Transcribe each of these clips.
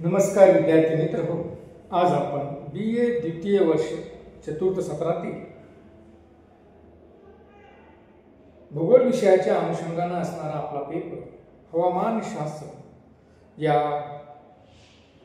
नमस्कार विद्यार्थी मित्र हो, आज आपण BA द्वितीय वर्ष चतुर्थ सत्रातील भूगोल विषयाच्या अनुषंगाने असणारा आपला पेपर हवामानशास्त्र या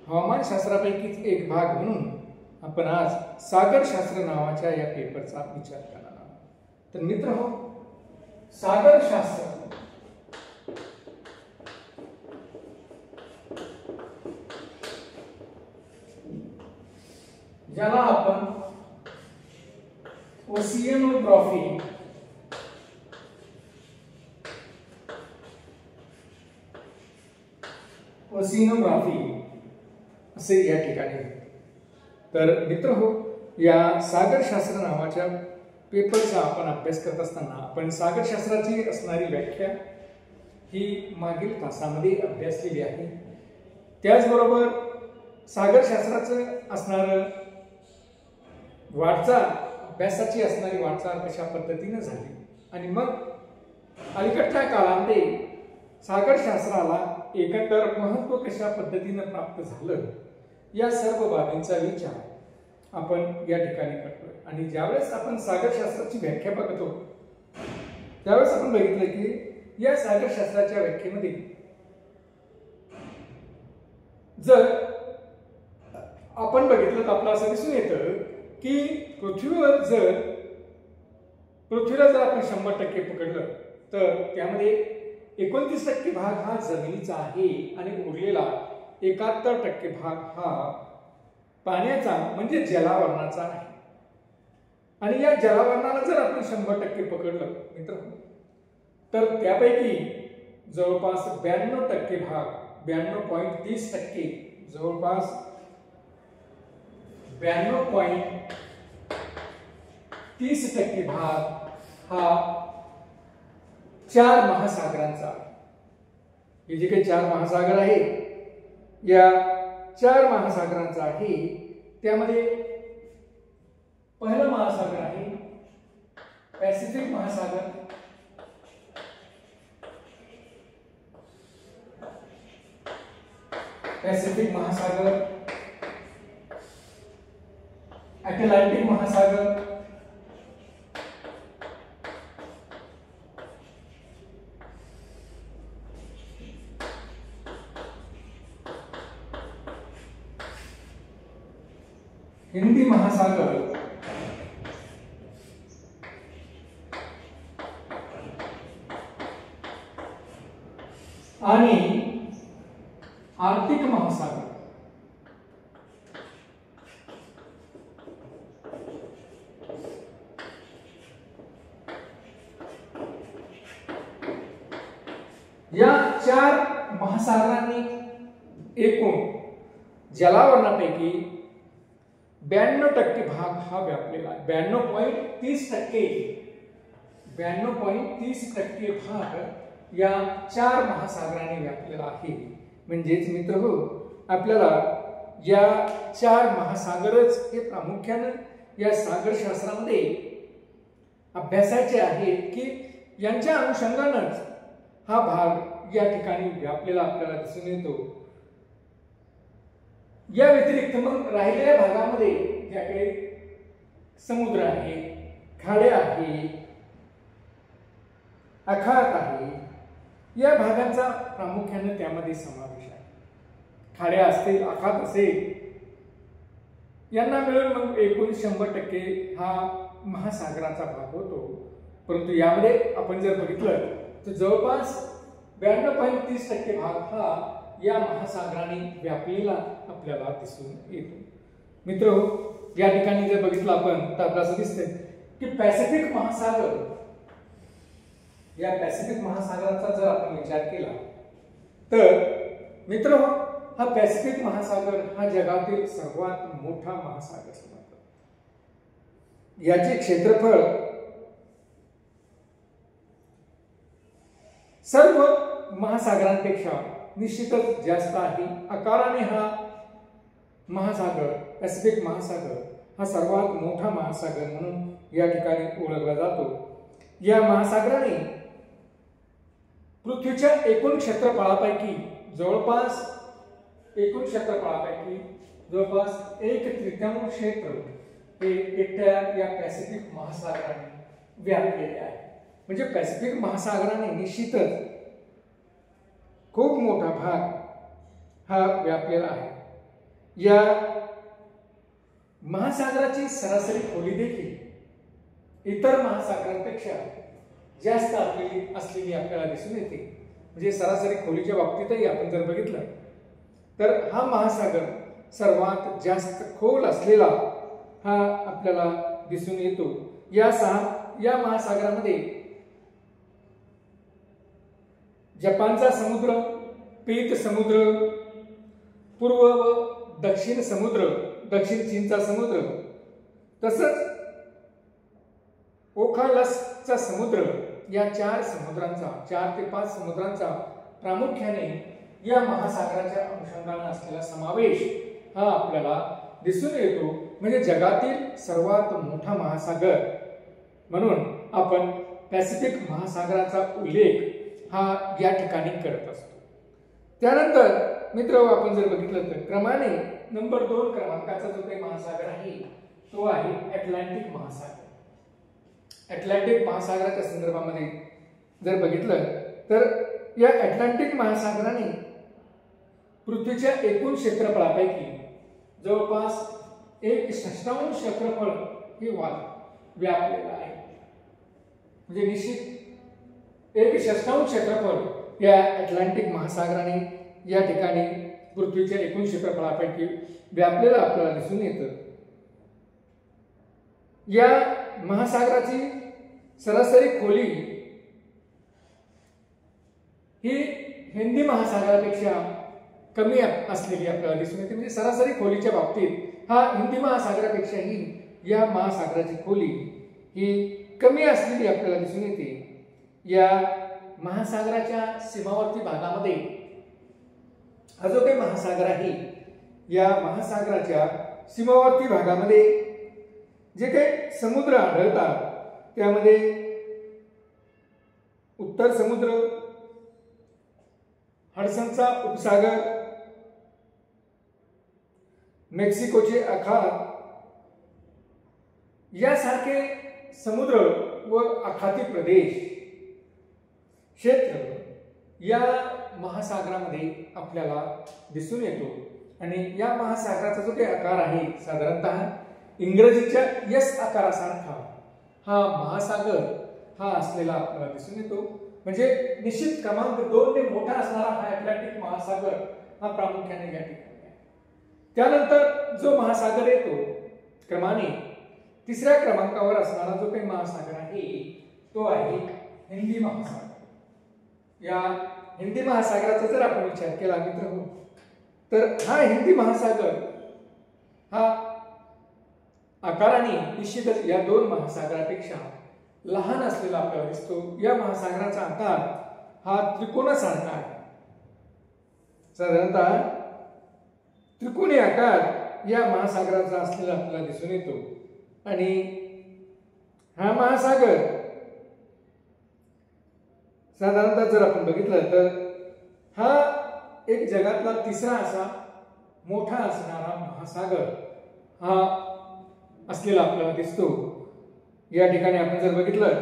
हवामानशास्त्रापैकीच एक भाग म्हणून आपण आज सागरशास्त्र नावाच्या या पेपरचा विचार करणार आहोत। तर मित्र हो, सागरशास्त्र ज्याला आपण ओशियनोग्राफी असे या ठिकाणी। तर मित्र हो, या सागरशास्त्र नावाच्या पेपरचा आपण अभ्यास करत असताना आपण सागरशास्त्राची असणारी व्याख्या ही मागील तासामध्ये अभ्यासलेली आहे। त्याचबरोबर सागरशास्त्राचं असणारं वाटचाल, अभ्यासाची असणारी वाटचाल कशा पद्धतीने झाली आणि मग अलीकडच्या काळामध्ये सागरशास्त्राला एकंदर महत्त्व कशा पद्धतीने प्राप्त झालं, या सर्व बाबींचा विचार आपण या ठिकाणी करतोय। आणि ज्यावेळेस आपण सागरशास्त्राची व्याख्या बघतो त्यावेळेस आपण बघितलं की या सागरशास्त्राच्या व्याख्येमध्ये जर आपण बघितलं तर आपलं असं दिसून येतं की पृथ्वीला जर आपण 100% पकडलं तर त्यामध्ये 29% भाग हा जमिनीचा आहे आणि उरलेला 71% भाग हा पाण्याचा म्हणजे जलावरणाचा आहे। आणि या जलावरणाला जर आपण 100% पकडलं मित्र तर त्यापैकी जवळपास 92% भाग 92.30% जवळपास 92.30% भाग हा 4 महासागरांचा। हे जे काही 4 महासागर आहे या 4 महासागरांचा आहे। त्यामध्ये पहिला महासागर आहे पॅसिफिक महासागर, अटलांटिक महासागर, हिंदी महासागर आणि आर्क्टिक महासागर। या 4 महासागरांनी एकूण जलावरणापैकी 92% भाग हा व्यापलेला आहे। 92.30% भाग या 4 महासागरांनी व्यापलेला आहे। म्हणजेच मित्र हो, आपल्याला या 4 महासागरच हे प्रामुख्याने या सागरशास्त्रामध्ये अभ्यासाचे आहेत की यांच्या अनुषंगानेच हा भाग या ठिकाणी व्यापलेला आपल्याला दिसून येतो। या व्यतिरिक्त मग राहिलेल्या भागामध्ये ज्याकडे समुद्र आहे, खाड्या आहे, आखात आहे, या भागांचा प्रामुख्याने त्यामध्ये समावेश आहे। खाड्या असतील, आखात असेल, यांना मिळून मग एकूण 100% हा महासागराचा भाग होतो। परंतु यामध्ये आपण जर बघितलं तर जवळपास 92.30% भाग हा या महासागराने व्यापलेला आपल्याला दिसून येतो। मित्र हो, या ठिकाणी जर बघितलं आपण तर आपल्याला असं दिसतंय की पॅसिफिक महासागर, या पॅसिफिक महासागराचा जर आपण विचार केला तर मित्र हो, हा पॅसिफिक महासागर हा जगातील सर्वात मोठा महासागर समजला। याचे क्षेत्रफळ सर्व महासागरांपेक्षा निश्चितच जास्त आहे। आकाराने हा महासागर, पॅसिफिक महासागर हा सर्वात मोठा महासागर म्हणून या ठिकाणी ओळखला जातो। या महासागराने पृथ्वीच्या एकूण क्षेत्रफळापैकी जवळपास एकूण क्षेत्रफळापैकी जवळपास 1/3 क्षेत्र हे एकट्या या पॅसिफिक महासागराने व्यापलेले आहे. म्हणजे पॅसिफिक महासागराने निश्चितच खूप मोठा भाग हा व्यापलेला आहे. या महासागराची सरासरी खोली देखील इतर महासागरांपेक्षा जास्त असलेली आपल्याला दिसून येते. म्हणजे सरासरी खोलीच्या बाबतीतही आपण जर बघितलं तर हा महासागर सर्वात जास्त खोल असलेला हा आपल्याला दिसून येतो. या महासागरामध्ये जपानचा समुद्र, पीत समुद्र, पूर्व व दक्षिण समुद्र, दक्षिण चीनचा समुद्र, तसंच ओखालसचा समुद्र, या 4 ते 5 समुद्रांचा प्रामुख्याने या महासागराच्या अनुषंगाने असलेला समावेश हा आपल्याला दिसून येतो. म्हणजे जगातील सर्वात मोठा महासागर म्हणून आपण पॅसिफिक महासागराचा उल्लेख हा या ठिकाणी करत असतो. त्यानंतर मित्र आपण जर बघितलं तर क्रमाने नंबर 2 क्रमांकाचा जो काही महासागर आहे तो आहे अटलांटिक महासागर. अटलांटिक महासागराच्या संदर्भामध्ये जर बघितलं तर या अटलांटिक महासागराने पृथ्वीच्या एकूण क्षेत्रफळापैकी जवळपास 1/6 क्षेत्रफळ हे व्यापलेलं आहे. म्हणजे निश्चित 1/6 क्षेत्रफळ या अटलांटिक महासागराने या ठिकाणी पृथ्वीच्या एकूण क्षेत्रफळापैकी व्यापलेलं आपल्याला दिसून येतं. या महासागराची सरासरी खोली ही हिंदी महासागरापेक्षा कमी असलेली आपल्याला दिसून येते. म्हणजे सरासरी खोलीच्या बाबतीत हा हिंदी महासागरापेक्षाही या महासागराची खोली ही कमी असलेली आपल्याला दिसून येते. या महासागराच्या सीमावर्ती भागामध्ये हा जो काही महासागर आहे या महासागराच्या सीमावर्ती भागामध्ये जे काही समुद्र आढळतात त्यामध्ये उत्तर समुद्र, हडसनचा उपसागर, मेक्सिकोचे आखात यासारखे समुद्र व आखाती प्रदेश क्षेत्र या महासागरामध्ये आपल्याला दिसून येतो. आणि या महासागराचा जो काही आकार आहे साधारणतः इंग्रजीच्या एस आकारासारखा हा महासागर हा असलेला आपल्याला दिसून येतो. म्हणजे निश्चित क्रमांक 2 ने मोठा असणारा हा अटलांटिक महासागर हा प्रामुख्याने या ठिकाणी आहे. त्यानंतर जो महासागर येतो क्रमाने 3ऱ्या क्रमांकावर असणारा जो काही महासागर आहे तो आहे हिंदी महासागर. या हिंदी महासागराचा जर आपण विचार केला मित्र तर हा हिंदी महासागर हा आकाराने निश्चितच या 2 महासागरापेक्षा लहान असलेला आपल्याला दिसतो. या महासागराचा आकार हा त्रिकोणासारखा आहे. साधारणतः त्रिकोणी आकार या महासागराचा असलेला आपल्याला दिसून येतो. आणि हा महासागर साधारणतः जर आपण बघितलं तर हा एक जगातला 3रा असा मोठा असणारा महासागर हा असलेला आपल्याला दिसतो. या ठिकाणी आपण जर बघितलं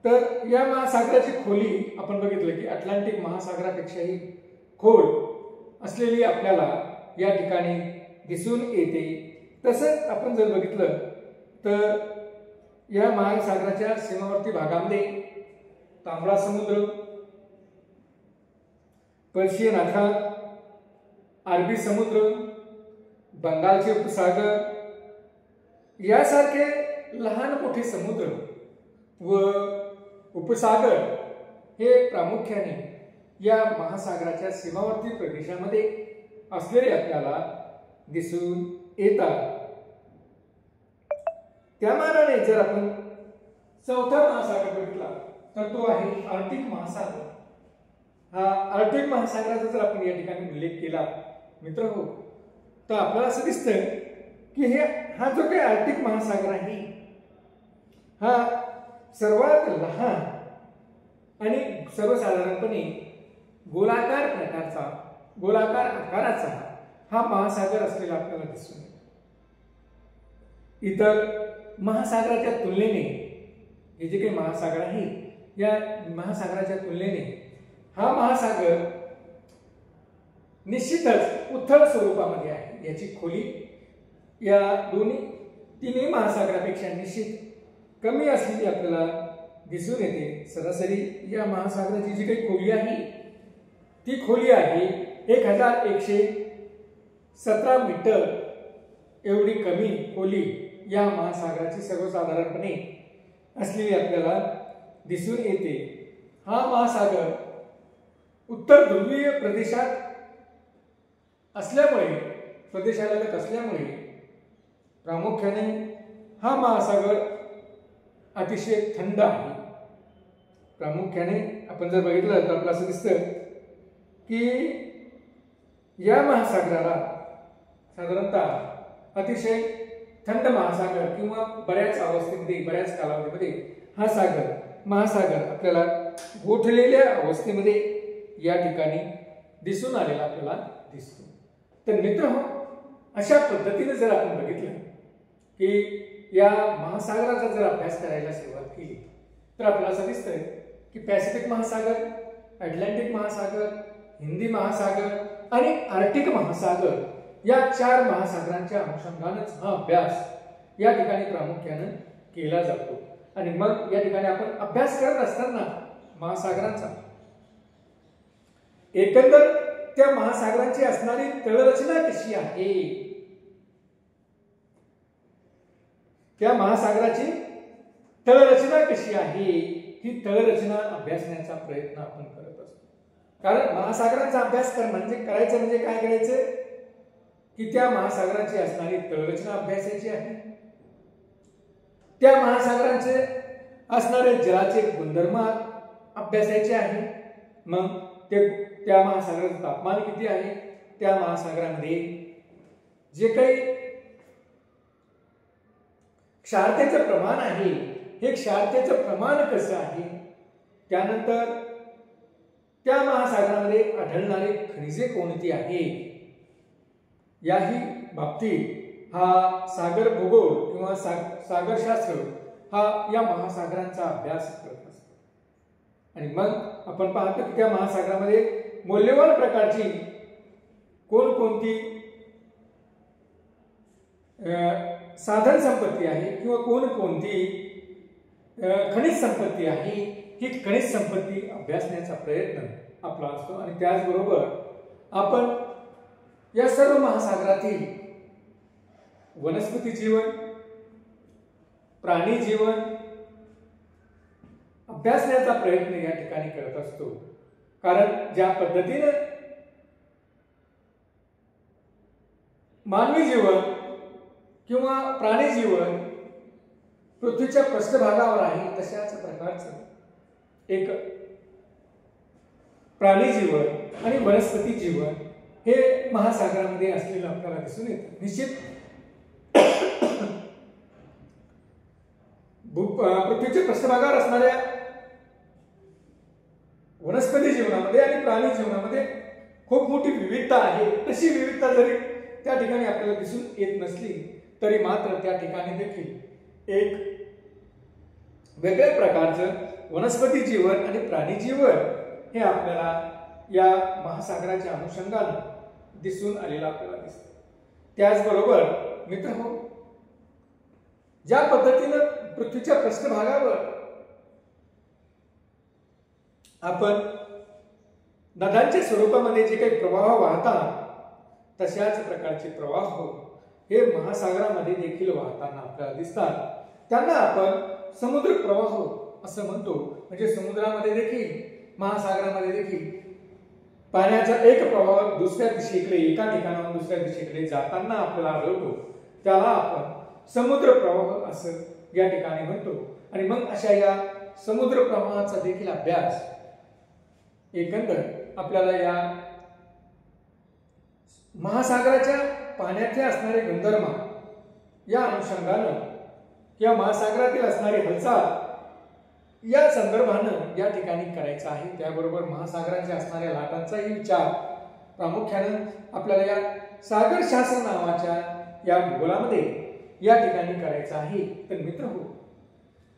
तर या महासागराची खोली आपण बघितलं की अटलांटिक महासागरापेक्षाही खोल असलेली आपल्याला या ठिकाणी दिसून येते. तसंच आपण जर बघितलं तर या महासागराच्या सीमावर्ती भागामध्ये तांबडा समुद्र, पर्शियन आखात, अरबी समुद्र, बंगालचे उपसागर यासारखे लहान मोठे समुद्र व उपसागर हे प्रामुख्याने या महासागराच्या सीमावर्ती प्रदेशामध्ये असलेले आपल्याला दिसून येतात. त्यामानाने जर आपण 4था महासागर बघितला तर तो आहे आर्क्टिक महासागर. हा आर्क्टिक महासागराचा जर आपण या ठिकाणी उल्लेख केला मित्र हो तर आपल्याला असं दिसतं की हा जो काही आर्क्टिक महासागर आहे हा सर्वात लहान आणि सर्वसाधारणपणे गोलाकार प्रकारचा गोलाकार आकाराचा हा महासागर असलेला आपल्याला दिसून येतो. इतर महासागराच्या तुलनेने हे जे काही महासागर आहेत या महासागराच्या तुलनेने हा महासागर निश्चितच उथळ स्वरूपामध्ये आहे. याची खोली या तिन्ही महासागरापेक्षा निश्चित कमी असलेली आपल्याला दिसून येते. सरासरी या महासागराची जी काही खोली आहे ती खोली आहे 1117 मीटर. एवढी कमी खोली या महासागराची सर्वसाधारणपणे असलेली आपल्याला दिसून येते. हा महासागर उत्तर ध्रुवीय प्रदेशात असल्यामुळे प्रदेशालगत असल्यामुळे प्रामुख्याने हा महासागर अतिशय थंड आहे. प्रामुख्याने आपण जर बघितलं तर आपल्याला असं दिसतं की या महासागराला साधारणतः अतिशय थंड महासागर किंवा बऱ्याच अवस्थेमध्ये बऱ्याच कालावधीमध्ये हा महासागर आपल्याला गोठलेल्या अवस्थेमध्ये या ठिकाणी दिसून आलेला आपल्याला दिसतो. तर मित्रहो, अशा पद्धतीने जर आपण बघितलं की या महासागराचा जर अभ्यास करायला सुरुवात केली तर आपल्याला असं दिसतंय की पॅसिफिक महासागर, अटलांटिक महासागर, हिंदी महासागर आणि आर्क्टिक महासागर या 4 महासागरांच्या अनुषंगानेच हा अभ्यास या ठिकाणी प्रामुख्याने केला जातो. आणि मग या ठिकाणी आपण अभ्यास करत असताना महासागरांचा एकंदर त्या महासागरांची असणारी तळरचना कशी आहे, त्या महासागराची तळरचना कशी आहे ही तळरचना अभ्यासण्याचा प्रयत्न आपण करत असतो. कारण महासागरांचा अभ्यास करायचं म्हणजे काय करायचं की त्या महासागराची असणारी तळरचना अभ्यासायची आहे. त्या महासागरांचे असणारे जलाचे गुणधर्म अभ्यासायचे आहे. मग त्या महासागराचं तापमान किती आहे, त्या महासागरामध्ये जे काही क्षारतेचं प्रमाण आहे हे क्षारतेचं प्रमाण कसं आहे, त्यानंतर त्या महासागरामध्ये आढळणारी खनिजे कोणती आहेत, याही बाबतीत हा सागर भूगोल किंवा सागरशास्त्र हा या महासागरांचा अभ्यास करत असतो. आणि मग आपण पाहतो की त्या महासागरामध्ये मौल्यवान प्रकारची कोणकोणती साधन संपत्ती आहे किंवा कोणकोणती खनिज संपत्ती आहे, ही खनिज संपत्ती अभ्यासण्याचा प्रयत्न आपला असतो. आणि त्याचबरोबर आपण या सर्व महासागरातील वनस्पती जीवन, प्राणी जीवन अभ्यासण्याचा प्रयत्न या ठिकाणी करत असतो. कारण ज्या पद्धतीने मानवी जीवन किंवा प्राणी जीवन पृथ्वीच्या पृष्ठभागावर आहे तशाच प्रकारचं एक प्राणी जीवन आणि वनस्पती जीवन हे महासागरामध्ये असलेलं आपल्याला दिसून येतं. निश्चित पृथ्वीच्या पृष्ठभागावर असणाऱ्या वनस्पती जीवनामध्ये आणि प्राणी जीवनामध्ये खूप मोठी विविधता आहे. तशी विविधता जरी त्या ठिकाणी आपल्याला दिसून येत नसली तरी मात्र त्या ठिकाणी देखील एक वेगळ्या प्रकारचं वनस्पती जीवन आणि प्राणी जीवन हे आपल्याला या महासागराच्या अनुषंगाने दिसून आलेलं आपल्याला दिसतं. त्याचबरोबर मित्रहो, ज्या पद्धतीनं पृथ्वीच्या पृष्ठभागावर आपण नद्यांच्या स्वरूपामध्ये जे काही प्रवाह वाहतात तशाच प्रकारचे प्रवाह हे महासागरामध्ये देखील वाहताना आपल्याला दिसतात. त्यांना आपण समुद्र प्रवाह असं म्हणतो. म्हणजे समुद्रामध्ये देखील महासागरामध्ये देखील पाण्याचा एक प्रवाह दुसऱ्या दिशेकडे एका ठिकाणाहून दुसऱ्या दिशेकडे जाताना आपल्याला आढळतो. त्याला आपण समुद्र प्रवाह असं या ठिकाणी म्हणतो. आणि मग अशा या समुद्र प्रवाहाचा देखील अभ्यास एकंदर आपल्याला या महासागराच्या पाण्याचे असणारे गुणधर्म या अनुषंगानं किंवा महासागरातील असणारी हालचाल या संदर्भानं या ठिकाणी करायचा आहे. त्याबरोबर महासागराच्या असणाऱ्या लाटांचाही विचार प्रामुख्यानं आपल्याला या सागर शास्त्र नावाच्या या भूगोलामध्ये या ठिकाणी करायचं आहे। तर मित्र हो,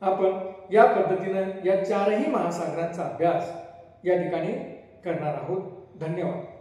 आपण या पद्धतीनं या चारही महासागरांचा अभ्यास या ठिकाणी करणार आहोत। धन्यवाद।